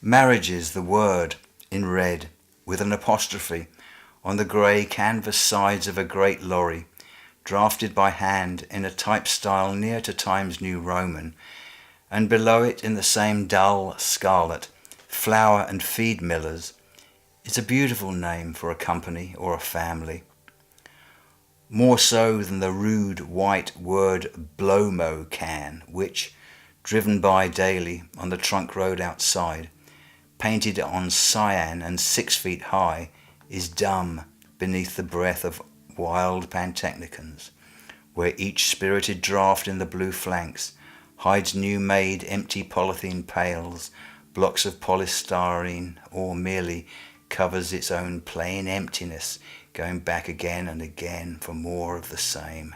Marriages, the word, in red, with an apostrophe, on the grey canvas sides of a great lorry, drafted by hand in a type style near to Times New Roman, and below it in the same dull scarlet, flour and feed millers, is a beautiful name for a company or a family. More so than the rude white word Blomo can, which, driven by daily on the trunk road outside, painted on cyan and 6 feet high, is dumb beneath the breath of wild pantechnicons, where each spirited draught in the blue flanks hides new-made empty polythene pails, blocks of polystyrene, or merely covers its own plain emptiness, going back again and again for more of the same.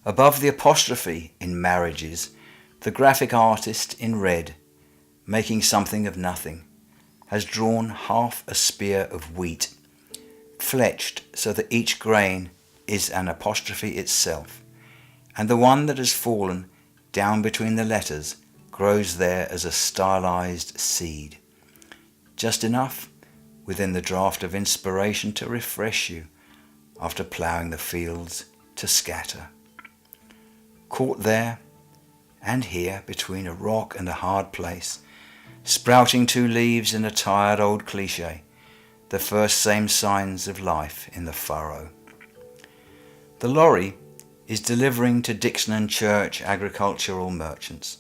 Above the apostrophe in marriages, the graphic artist in red, making something of nothing, has drawn half a spear of wheat, fletched so that each grain is an apostrophe itself, and the one that has fallen down between the letters grows there as a stylized seed, just enough within the draught of inspiration to refresh you after ploughing the fields to scatter. Caught there and here between a rock and a hard place, sprouting 2 leaves in a tired old cliché, the first same signs of life in the furrow. The lorry is delivering to Dixon and Church agricultural merchants,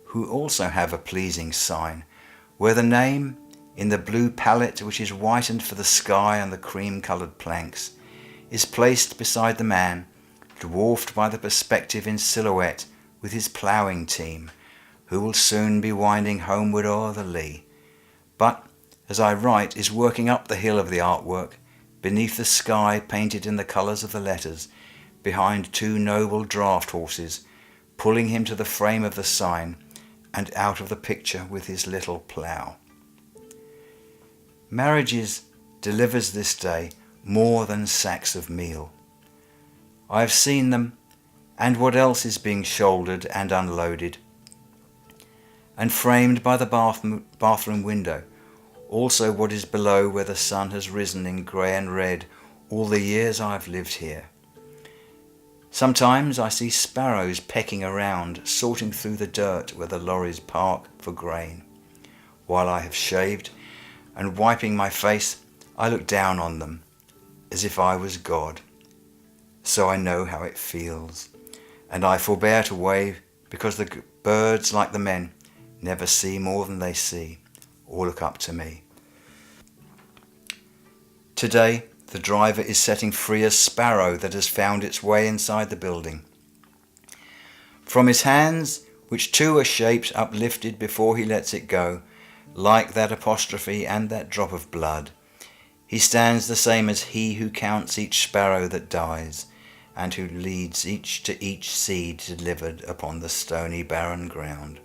who also have a pleasing sign, where the name, in the blue palette which is whitened for the sky and the cream-coloured planks, is placed beside the man, dwarfed by the perspective in silhouette with his ploughing team, who will soon be winding homeward o'er the lea, but, as I write, is working up the hill of the artwork, beneath the sky painted in the colours of the letters, behind 2 noble draught horses, pulling him to the frame of the sign and out of the picture with his little plough. Marriages delivers this day more than sacks of meal. I have seen them, and what else is being shouldered and unloaded, and framed by the bathroom window, also what is below where the sun has risen in grey and red all the years I have lived here. Sometimes I see sparrows pecking around, sorting through the dirt where the lorries park for grain. While I have shaved and wiping my face, I look down on them as if I was God. So I know how it feels, and I forbear to wave because the birds, like the men, never see more than they see or look up to me. Today, the driver is setting free a sparrow that has found its way inside the building. From his hands, which 2 are shaped uplifted before he lets it go, like that apostrophe and that drop of blood, he stands the same as he who counts each sparrow that dies, and who leads each to each seed delivered upon the stony barren ground.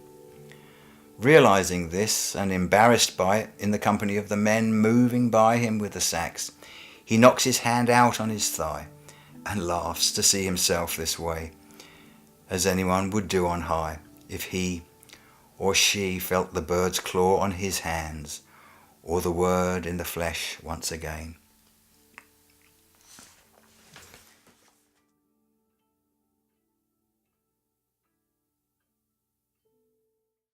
Realizing this, and embarrassed by it in the company of the men moving by him with the sacks, he knocks his hand out on his thigh and laughs to see himself this way, as anyone would do on high if he or she felt the bird's claw on his hands, or the word in the flesh once again.